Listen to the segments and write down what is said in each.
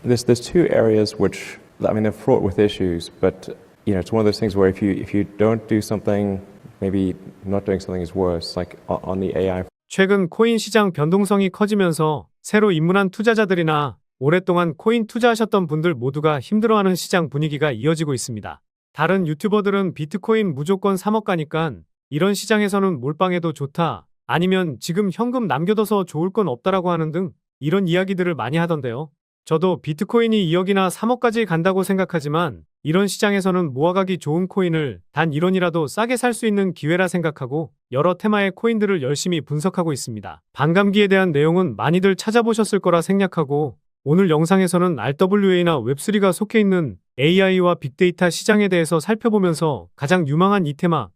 There's two areas which, I mean, they're fraught with issues, but it's one of those things where if you don't do something, maybe not doing something is worse. Like on the AI. 최근 코인 시장 변동성이 커지면서 새로 입문한 투자자들이나 오랫동안 코인 투자하셨던 분들 모두가 힘들어하는 시장 분위기가 이어지고 있습니다. 다른 유튜버들은 비트코인 무조건 3억 가니까 이런 시장에서는 몰빵해도 좋다, 아니면 지금 현금 남겨둬서 좋을 건 없다라고 하는 등 이런 이야기들을 많이 하던데요. 저도 비트코인이 2억이나 3억까지 간다고 생각하지만 이런 시장에서는 모아가기 좋은 코인을 단 1원이라도 싸게 살 수 있는 기회라 생각하고 여러 테마의 코인들을 열심히 분석하고 있습니다. 반감기에 대한 내용은 많이들 찾아보셨을 거라 생각하고 오늘 영상에서는 RWA나 웹3가 속해 있는 AI와 빅데이터 시장에 대해서 살펴보면서 가장 유망한 이 테마에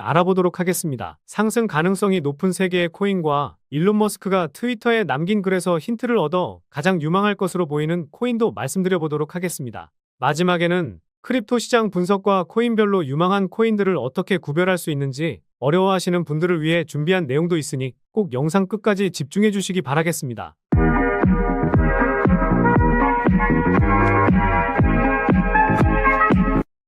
알아보도록 하겠습니다. 상승 가능성이 높은 세계의 코인과 일론 머스크가 트위터에 남긴 글에서 힌트를 얻어 가장 유망할 것으로 보이는 코인도 말씀드려보도록 하겠습니다. 마지막에는 크립토 시장 분석과 코인별로 유망한 코인들을 어떻게 구별할 수 있는지 어려워하시는 분들을 위해 준비한 내용도 있으니 꼭 영상 끝까지 집중해 주시기 바라겠습니다.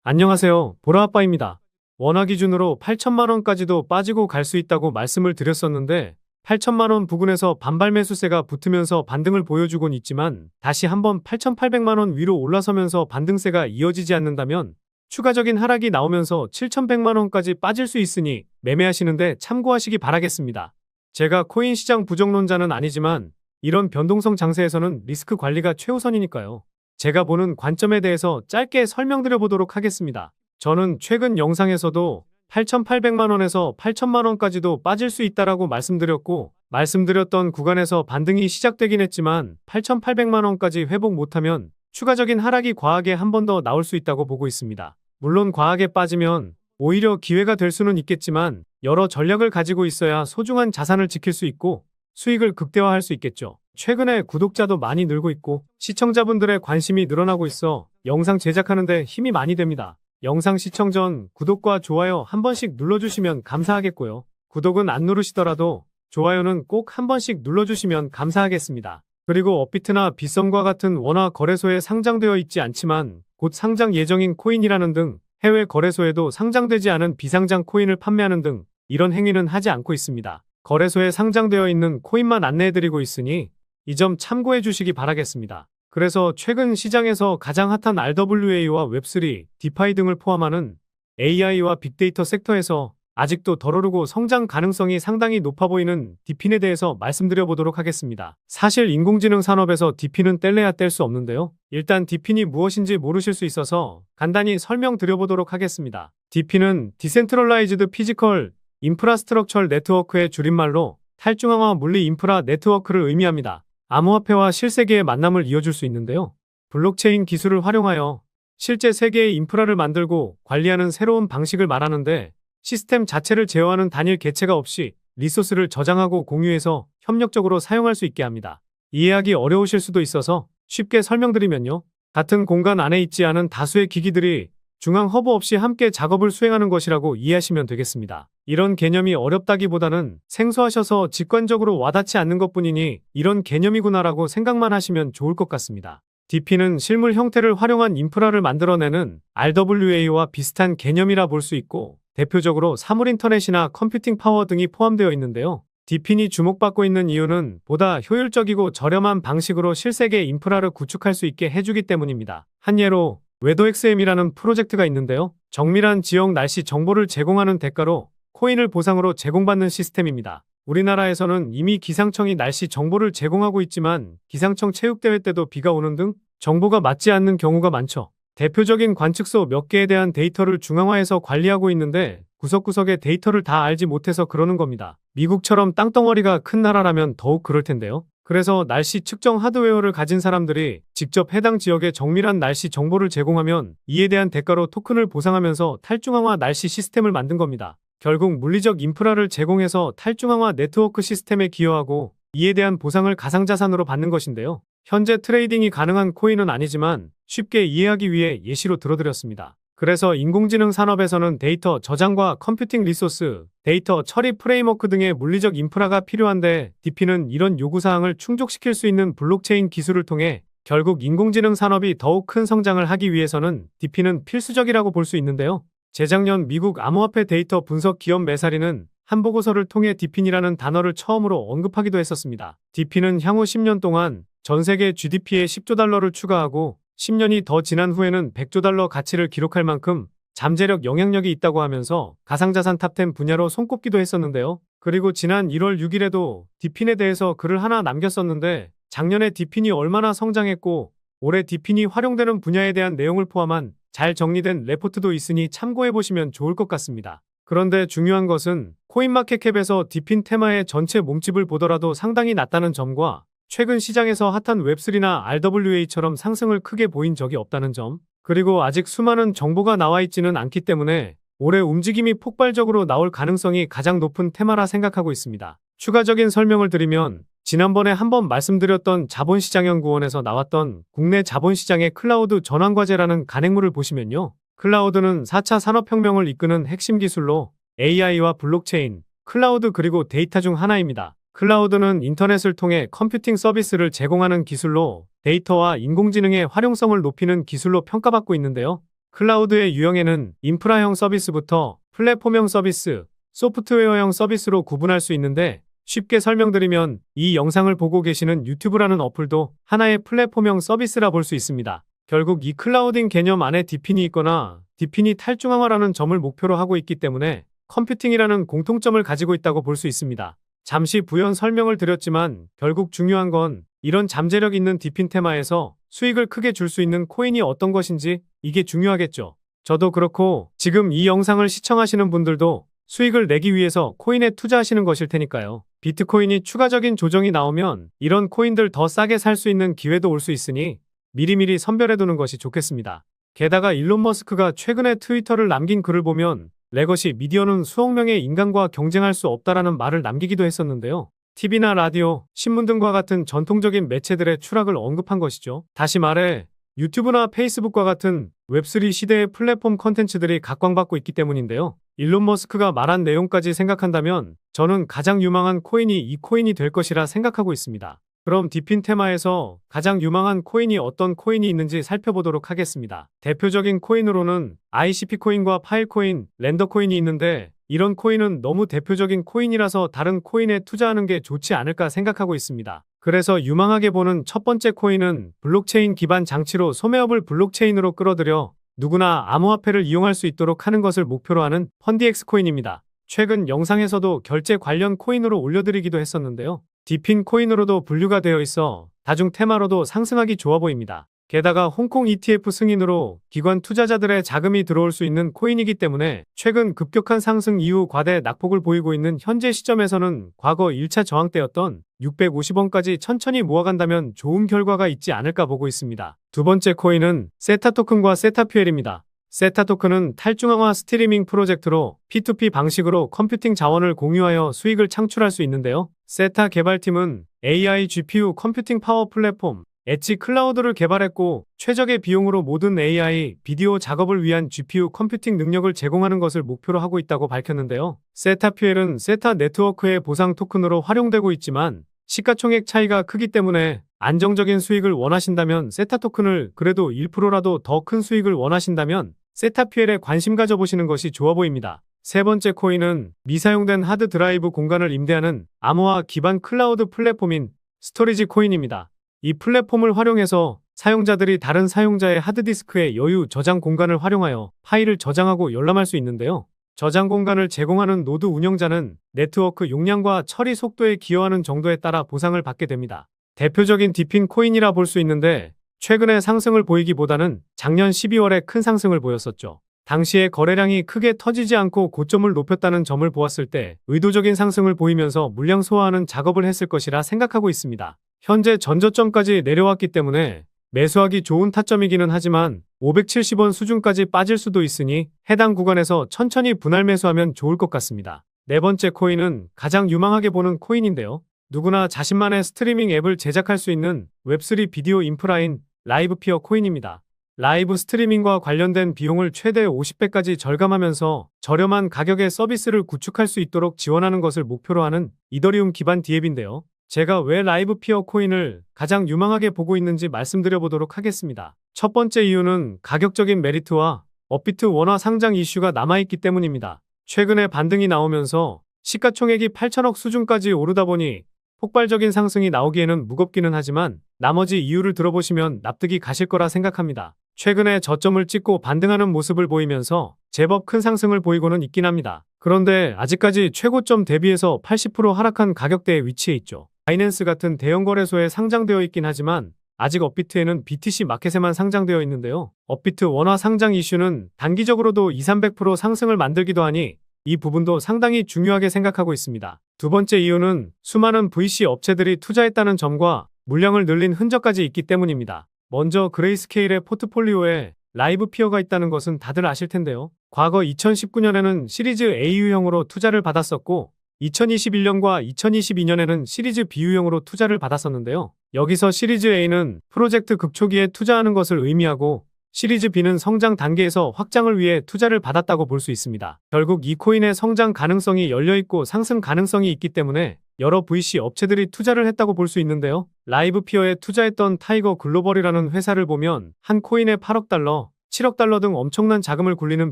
안녕하세요, 보라아빠입니다. 원화 기준으로 8천만원까지도 빠지고 갈 수 있다고 말씀을 드렸었는데 8천만원 부근에서 반발 매수세가 붙으면서 반등을 보여주곤 있지만 다시 한번 8,800만원 위로 올라서면서 반등세가 이어지지 않는다면 추가적인 하락이 나오면서 7,100만원까지 빠질 수 있으니 매매하시는데 참고하시기 바라겠습니다. 제가 코인 시장 부정론자는 아니지만 이런 변동성 장세에서는 리스크 관리가 최우선이니까요. 제가 보는 관점에 대해서 짧게 설명드려 보도록 하겠습니다. 저는 최근 영상에서도 8,800만원에서 8천만원까지도 빠질 수 있다라고 말씀드렸고 말씀드렸던 구간에서 반등이 시작되긴 했지만 8,800만원까지 회복 못하면 추가적인 하락이 과하게 한 번 더 나올 수 있다고 보고 있습니다. 물론 과하게 빠지면 오히려 기회가 될 수는 있겠지만 여러 전략을 가지고 있어야 소중한 자산을 지킬 수 있고 수익을 극대화할 수 있겠죠. 최근에 구독자도 많이 늘고 있고 시청자분들의 관심이 늘어나고 있어 영상 제작하는 데 힘이 많이 됩니다. 영상 시청 전 구독과 좋아요 한 번씩 눌러주시면 감사하겠고요. 구독은 안 누르시더라도 좋아요는 꼭 한 번씩 눌러주시면 감사하겠습니다. 그리고 업비트나 빗썸과 같은 원화 거래소에 상장되어 있지 않지만 곧 상장 예정인 코인이라는 등 해외 거래소에도 상장되지 않은 비상장 코인을 판매하는 등 이런 행위는 하지 않고 있습니다. 거래소에 상장되어 있는 코인만 안내해드리고 있으니 이 점 참고해 주시기 바라겠습니다. 그래서 최근 시장에서 가장 핫한 RWA와 웹3, 디파이 등을 포함하는 AI와 빅데이터 섹터에서 아직도 덜 오르고 성장 가능성이 상당히 높아 보이는 디핀에 대해서 말씀드려 보도록 하겠습니다. 사실 인공지능 산업에서 디핀은 뗄래야 뗄 수 없는데요. 일단 디핀이 무엇인지 모르실 수 있어서 간단히 설명드려 보도록 하겠습니다. 디핀은 디센트럴라이즈드 피지컬 인프라스트럭처 네트워크의 줄임말로 탈중앙화 물리 인프라 네트워크를 의미합니다. 암호화폐와 실세계의 만남을 이어줄 수 있는데요. 블록체인 기술을 활용하여 실제 세계의 인프라를 만들고 관리하는 새로운 방식을 말하는데 시스템 자체를 제어하는 단일 개체가 없이 리소스를 저장하고 공유해서 협력적으로 사용할 수 있게 합니다. 이해하기 어려우실 수도 있어서 쉽게 설명드리면요. 같은 공간 안에 있지 않은 다수의 기기들이 중앙 허브 없이 함께 작업을 수행하는 것이라고 이해하시면 되겠습니다. 이런 개념이 어렵다기보다는 생소하셔서 직관적으로 와닿지 않는 것뿐이니 이런 개념이구나라고 생각만 하시면 좋을 것 같습니다. DP는 실물 형태를 활용한 인프라를 만들어내는 RWA와 비슷한 개념이라 볼 수 있고 대표적으로 사물인터넷이나 컴퓨팅 파워 등이 포함되어 있는데요. DP이 주목받고 있는 이유는 보다 효율적이고 저렴한 방식으로 실세계 인프라를 구축할 수 있게 해주기 때문입니다. 한 예로 웨더XM이라는 프로젝트가 있는데요. 정밀한 지역 날씨 정보를 제공하는 대가로 코인을 보상으로 제공받는 시스템입니다. 우리나라에서는 이미 기상청이 날씨 정보를 제공하고 있지만 기상청 체육대회 때도 비가 오는 등 정보가 맞지 않는 경우가 많죠. 대표적인 관측소 몇 개에 대한 데이터를 중앙화해서 관리하고 있는데 구석구석의 데이터를 다 알지 못해서 그러는 겁니다. 미국처럼 땅덩어리가 큰 나라라면 더욱 그럴 텐데요. 그래서 날씨 측정 하드웨어를 가진 사람들이 직접 해당 지역의 정밀한 날씨 정보를 제공하면 이에 대한 대가로 토큰을 보상하면서 탈중앙화 날씨 시스템을 만든 겁니다. 결국 물리적 인프라를 제공해서 탈중앙화 네트워크 시스템에 기여하고 이에 대한 보상을 가상자산으로 받는 것인데요. 현재 트레이딩이 가능한 코인은 아니지만 쉽게 이해하기 위해 예시로 들어드렸습니다. 그래서 인공지능 산업에서는 데이터 저장과 컴퓨팅 리소스, 데이터 처리 프레임워크 등의 물리적 인프라가 필요한데 DP는 이런 요구사항을 충족시킬 수 있는 블록체인 기술을 통해 결국 인공지능 산업이 더욱 큰 성장을 하기 위해서는 DP는 필수적이라고 볼 수 있는데요. 재작년 미국 암호화폐 데이터 분석 기업 메사리는 한 보고서를 통해 DP이라는 단어를 처음으로 언급하기도 했었습니다. DP는 향후 10년 동안 전 세계 GDP에 10조 달러를 추가하고 10년이 더 지난 후에는 100조 달러 가치를 기록할 만큼 잠재력 영향력이 있다고 하면서 가상자산 탑10 분야로 손꼽기도 했었는데요. 그리고 지난 1월 6일에도 DP인에 대해서 글을 하나 남겼었는데 작년에 DP인이 얼마나 성장했고 올해 DP인이 활용되는 분야에 대한 내용을 포함한 잘 정리된 레포트도 있으니 참고해보시면 좋을 것 같습니다. 그런데 중요한 것은 코인마켓캡에서 DP인 테마의 전체 몸집을 보더라도 상당히 낮다는 점과 최근 시장에서 핫한 웹3나 RWA처럼 상승을 크게 보인 적이 없다는 점, 그리고 아직 수많은 정보가 나와 있지는 않기 때문에 올해 움직임이 폭발적으로 나올 가능성이 가장 높은 테마라 생각하고 있습니다. 추가적인 설명을 드리면 지난번에 한번 말씀드렸던 자본시장연구원에서 나왔던 국내 자본시장의 클라우드 전환과제라는 간행물을 보시면요. 클라우드는 4차 산업혁명을 이끄는 핵심 기술로 AI와 블록체인, 클라우드 그리고 데이터 중 하나입니다. 클라우드는 인터넷을 통해 컴퓨팅 서비스를 제공하는 기술로 데이터와 인공지능의 활용성을 높이는 기술로 평가받고 있는데요. 클라우드의 유형에는 인프라형 서비스부터 플랫폼형 서비스, 소프트웨어형 서비스로 구분할 수 있는데 쉽게 설명드리면 이 영상을 보고 계시는 유튜브라는 어플도 하나의 플랫폼형 서비스라 볼 수 있습니다. 결국 이 클라우딩 개념 안에 DP인이 있거나 DP인이 탈중앙화라는 점을 목표로 하고 있기 때문에 컴퓨팅이라는 공통점을 가지고 있다고 볼 수 있습니다. 잠시 부연 설명을 드렸지만 결국 중요한 건 이런 잠재력 있는 DP인 테마에서 수익을 크게 줄 수 있는 코인이 어떤 것인지 이게 중요하겠죠. 저도 그렇고 지금 이 영상을 시청하시는 분들도 수익을 내기 위해서 코인에 투자하시는 것일 테니까요. 비트코인이 추가적인 조정이 나오면 이런 코인들 더 싸게 살 수 있는 기회도 올 수 있으니 미리미리 선별해두는 것이 좋겠습니다. 게다가 일론 머스크가 최근에 트위터를 남긴 글을 보면 레거시 미디어는 수억 명의 인간과 경쟁할 수 없다라는 말을 남기기도 했었는데요. TV나 라디오, 신문 등과 같은 전통적인 매체들의 추락을 언급한 것이죠. 다시 말해 유튜브나 페이스북과 같은 웹3 시대의 플랫폼 컨텐츠들이 각광받고 있기 때문인데요. 일론 머스크가 말한 내용까지 생각한다면 저는 가장 유망한 코인이 이 코인이 될 것이라 생각하고 있습니다. 그럼 DP인 테마에서 가장 유망한 코인이 어떤 코인이 있는지 살펴보도록 하겠습니다. 대표적인 코인으로는 ICP 코인과 파일 코인, 렌더 코인이 있는데 이런 코인은 너무 대표적인 코인이라서 다른 코인에 투자하는 게 좋지 않을까 생각하고 있습니다. 그래서 유망하게 보는 첫 번째 코인은 블록체인 기반 장치로 소매업을 블록체인으로 끌어들여 누구나 암호화폐를 이용할 수 있도록 하는 것을 목표로 하는 펀디엑스 코인입니다. 최근 영상에서도 결제 관련 코인으로 올려드리기도 했었는데요. DP인 코인으로도 분류가 되어 있어 다중 테마로도 상승하기 좋아 보입니다. 게다가 홍콩 ETF 승인으로 기관 투자자들의 자금이 들어올 수 있는 코인이기 때문에 최근 급격한 상승 이후 과대 낙폭을 보이고 있는 현재 시점에서는 과거 1차 저항 때였던 650원까지 천천히 모아간다면 좋은 결과가 있지 않을까 보고 있습니다. 두 번째 코인은 세타 토큰과 세타퓨엘입니다. 세타 토큰은 탈중앙화 스트리밍 프로젝트로 P2P 방식으로 컴퓨팅 자원을 공유하여 수익을 창출할 수 있는데요. 세타 개발팀은 AI GPU 컴퓨팅 파워 플랫폼 엣지 클라우드를 개발했고 최적의 비용으로 모든 AI, 비디오 작업을 위한 GPU 컴퓨팅 능력을 제공하는 것을 목표로 하고 있다고 밝혔는데요. 세타퓨엘은 세타 네트워크의 보상 토큰으로 활용되고 있지만 시가총액 차이가 크기 때문에 안정적인 수익을 원하신다면 세타 토큰을 그래도 1%라도 더 큰 수익을 원하신다면 세타퓨엘에 관심 가져보시는 것이 좋아 보입니다. 세 번째 코인은 미사용된 하드 드라이브 공간을 임대하는 암호화 기반 클라우드 플랫폼인 스토리지 코인입니다. 이 플랫폼을 활용해서 사용자들이 다른 사용자의 하드디스크의 여유 저장 공간을 활용하여 파일을 저장하고 열람할 수 있는데요. 저장 공간을 제공하는 노드 운영자는 네트워크 용량과 처리 속도에 기여하는 정도에 따라 보상을 받게 됩니다. 대표적인 DP인 코인이라 볼 수 있는데 최근에 상승을 보이기보다는 작년 12월에 큰 상승을 보였었죠. 당시에 거래량이 크게 터지지 않고 고점을 높였다는 점을 보았을 때 의도적인 상승을 보이면서 물량 소화하는 작업을 했을 것이라 생각하고 있습니다. 현재 전저점까지 내려왔기 때문에 매수하기 좋은 타점이기는 하지만 570원 수준까지 빠질 수도 있으니 해당 구간에서 천천히 분할 매수하면 좋을 것 같습니다. 네 번째 코인은 가장 유망하게 보는 코인인데요. 누구나 자신만의 스트리밍 앱을 제작할 수 있는 웹3 비디오 인프라인 라이브피어 코인입니다. 라이브 스트리밍과 관련된 비용을 최대 50배까지 절감하면서 저렴한 가격의 서비스를 구축할 수 있도록 지원하는 것을 목표로 하는 이더리움 기반 디앱인데요. 제가 왜 라이브 피어 코인을 가장 유망하게 보고 있는지 말씀드려 보도록 하겠습니다. 첫 번째 이유는 가격적인 메리트와 업비트 원화 상장 이슈가 남아있기 때문입니다. 최근에 반등이 나오면서 시가총액이 8천억 수준까지 오르다 보니 폭발적인 상승이 나오기에는 무겁기는 하지만 나머지 이유를 들어보시면 납득이 가실 거라 생각합니다. 최근에 저점을 찍고 반등하는 모습을 보이면서 제법 큰 상승을 보이고는 있긴 합니다. 그런데 아직까지 최고점 대비해서 80% 하락한 가격대에 위치해 있죠. 바이낸스 같은 대형 거래소에 상장되어 있긴 하지만 아직 업비트에는 BTC 마켓에만 상장되어 있는데요. 업비트 원화 상장 이슈는 단기적으로도 200~300% 상승을 만들기도 하니 이 부분도 상당히 중요하게 생각하고 있습니다. 두 번째 이유는 수많은 VC 업체들이 투자했다는 점과 물량을 늘린 흔적까지 있기 때문입니다. 먼저 그레이스케일의 포트폴리오에 라이브 피어가 있다는 것은 다들 아실 텐데요. 과거 2019년에는 시리즈 A 유형으로 투자를 받았었고 2021년과 2022년에는 시리즈 B 유형으로 투자를 받았었는데요. 여기서 시리즈 A는 프로젝트 급초기에 투자하는 것을 의미하고 시리즈 B는 성장 단계에서 확장을 위해 투자를 받았다고 볼 수 있습니다. 결국 이 코인의 성장 가능성이 열려있고 상승 가능성이 있기 때문에 여러 VC 업체들이 투자를 했다고 볼 수 있는데요. 라이브 피어에 투자했던 타이거 글로벌이라는 회사를 보면 한 코인에 8억 달러, 7억 달러 등 엄청난 자금을 굴리는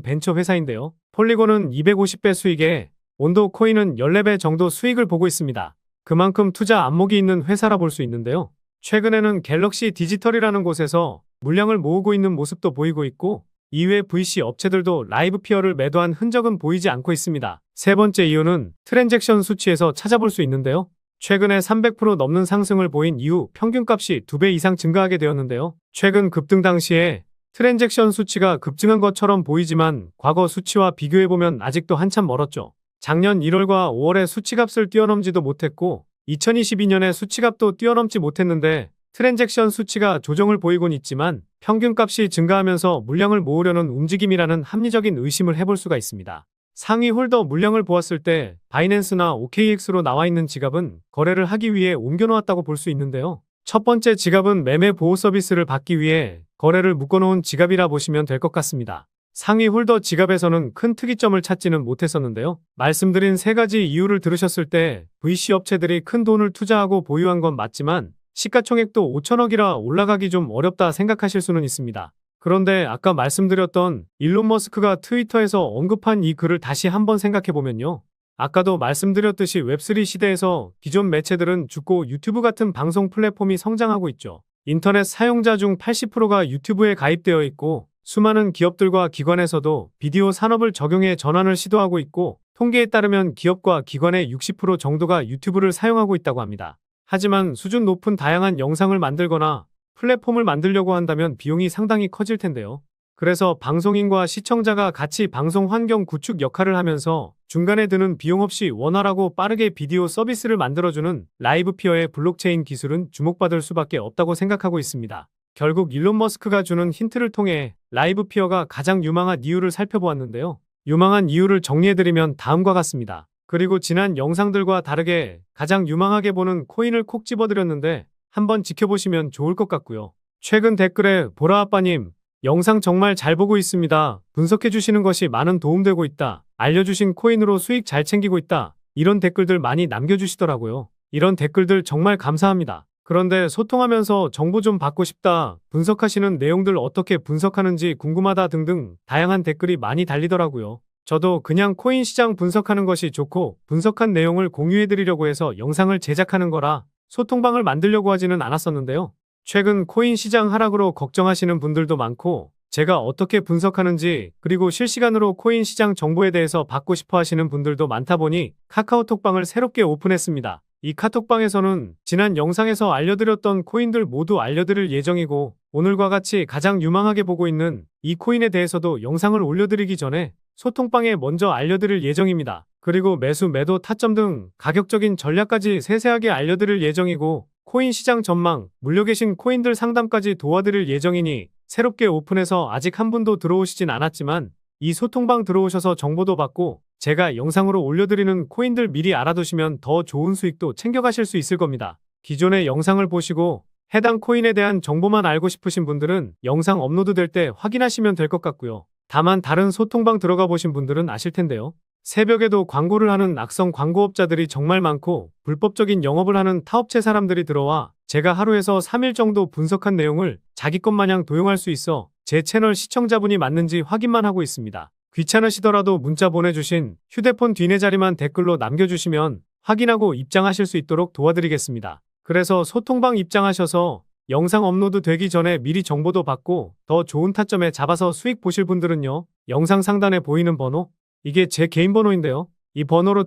벤처 회사인데요. 폴리곤은 250배 수익에 온도 코인은 14배 정도 수익을 보고 있습니다. 그만큼 투자 안목이 있는 회사라 볼 수 있는데요. 최근에는 갤럭시 디지털이라는 곳에서 물량을 모으고 있는 모습도 보이고 있고 이외 VC 업체들도 라이브 피어를 매도한 흔적은 보이지 않고 있습니다. 세 번째 이유는 트랜잭션 수치에서 찾아볼 수 있는데요. 최근에 300% 넘는 상승을 보인 이후 평균값이 2배 이상 증가하게 되었는데요. 최근 급등 당시에 트랜잭션 수치가 급증한 것처럼 보이지만 과거 수치와 비교해보면 아직도 한참 멀었죠. 작년 1월과 5월에 수치값을 뛰어넘지도 못했고 2022년에 수치값도 뛰어넘지 못했는데 트랜잭션 수치가 조정을 보이곤 있지만 평균값이 증가하면서 물량을 모으려는 움직임이라는 합리적인 의심을 해볼 수가 있습니다. 상위 홀더 물량을 보았을 때 바이낸스나 OKX로 나와 있는 지갑은 거래를 하기 위해 옮겨놓았다고 볼 수 있는데요. 첫 번째 지갑은 매매 보호 서비스를 받기 위해 거래를 묶어놓은 지갑이라 보시면 될 것 같습니다. 상위 홀더 지갑에서는 큰 특이점을 찾지는 못했었는데요. 말씀드린 세 가지 이유를 들으셨을 때 VC 업체들이 큰 돈을 투자하고 보유한 건 맞지만 시가총액도 5천억이라 올라가기 좀 어렵다 생각하실 수는 있습니다. 그런데 아까 말씀드렸던 일론 머스크가 트위터에서 언급한 이 글을 다시 한번 생각해보면요. 아까도 말씀드렸듯이 웹3 시대에서 기존 매체들은 죽고 유튜브 같은 방송 플랫폼이 성장하고 있죠. 인터넷 사용자 중 80%가 유튜브에 가입되어 있고 수많은 기업들과 기관에서도 비디오 산업을 적용해 전환을 시도하고 있고 통계에 따르면 기업과 기관의 60% 정도가 유튜브를 사용하고 있다고 합니다. 하지만 수준 높은 다양한 영상을 만들거나 플랫폼을 만들려고 한다면 비용이 상당히 커질 텐데요. 그래서 방송인과 시청자가 같이 방송 환경 구축 역할을 하면서 중간에 드는 비용 없이 원활하고 빠르게 비디오 서비스를 만들어주는 라이브 피어의 블록체인 기술은 주목받을 수밖에 없다고 생각하고 있습니다. 결국 일론 머스크가 주는 힌트를 통해 라이브 피어가 가장 유망한 이유를 살펴보았는데요. 유망한 이유를 정리해드리면 다음과 같습니다. 그리고 지난 영상들과 다르게 가장 유망하게 보는 코인을 콕 집어드렸는데 한번 지켜보시면 좋을 것 같고요. 최근 댓글에 보라아빠님 영상 정말 잘 보고 있습니다. 분석해주시는 것이 많은 도움되고 있다. 알려주신 코인으로 수익 잘 챙기고 있다. 이런 댓글들 많이 남겨주시더라고요. 이런 댓글들 정말 감사합니다. 그런데 소통하면서 정보 좀 받고 싶다. 분석하시는 내용들 어떻게 분석하는지 궁금하다 등등 다양한 댓글이 많이 달리더라고요. 저도 그냥 코인 시장 분석하는 것이 좋고 분석한 내용을 공유해드리려고 해서 영상을 제작하는 거라 소통방을 만들려고 하지는 않았었는데요. 최근 코인 시장 하락으로 걱정하시는 분들도 많고 제가 어떻게 분석하는지 그리고 실시간으로 코인 시장 정보에 대해서 받고 싶어 하시는 분들도 많다 보니 카카오톡방을 새롭게 오픈했습니다. 이 카톡방에서는 지난 영상에서 알려드렸던 코인들 모두 알려드릴 예정이고 오늘과 같이 가장 유망하게 보고 있는 이 코인에 대해서도 영상을 올려드리기 전에 소통방에 먼저 알려드릴 예정입니다. 그리고 매수, 매도, 타점 등 가격적인 전략까지 세세하게 알려드릴 예정이고 코인 시장 전망, 물려 계신 코인들 상담까지 도와드릴 예정이니 새롭게 오픈해서 아직 한 분도 들어오시진 않았지만 이 소통방 들어오셔서 정보도 받고 제가 영상으로 올려드리는 코인들 미리 알아두시면 더 좋은 수익도 챙겨가실 수 있을 겁니다. 기존의 영상을 보시고 해당 코인에 대한 정보만 알고 싶으신 분들은 영상 업로드 될 때 확인하시면 될 것 같고요. 다만 다른 소통방 들어가 보신 분들은 아실 텐데요. 새벽에도 광고를 하는 악성 광고업자들이 정말 많고 불법적인 영업을 하는 타업체 사람들이 들어와 제가 하루에서 3일 정도 분석한 내용을 자기 것 마냥 도용할 수 있어 제 채널 시청자분이 맞는지 확인만 하고 있습니다. 귀찮으시더라도 문자 보내주신 휴대폰 뒷내 자리만 댓글로 남겨주시면 확인하고 입장하실 수 있도록 도와드리겠습니다. 그래서 소통방 입장하셔서 영상 업로드 되기 전에 미리 정보도 받고 더 좋은 타점에 잡아서 수익 보실 분들은요. 영상 상단에 보이는 번호, 이게 제 개인 번호인데요. 이 번호로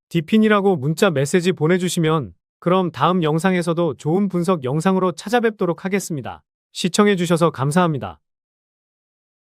디핀이라고 문자 메시지 보내주시면 그럼 다음 영상에서도 좋은 분석 영상으로 찾아뵙도록 하겠습니다. 시청해주셔서 감사합니다.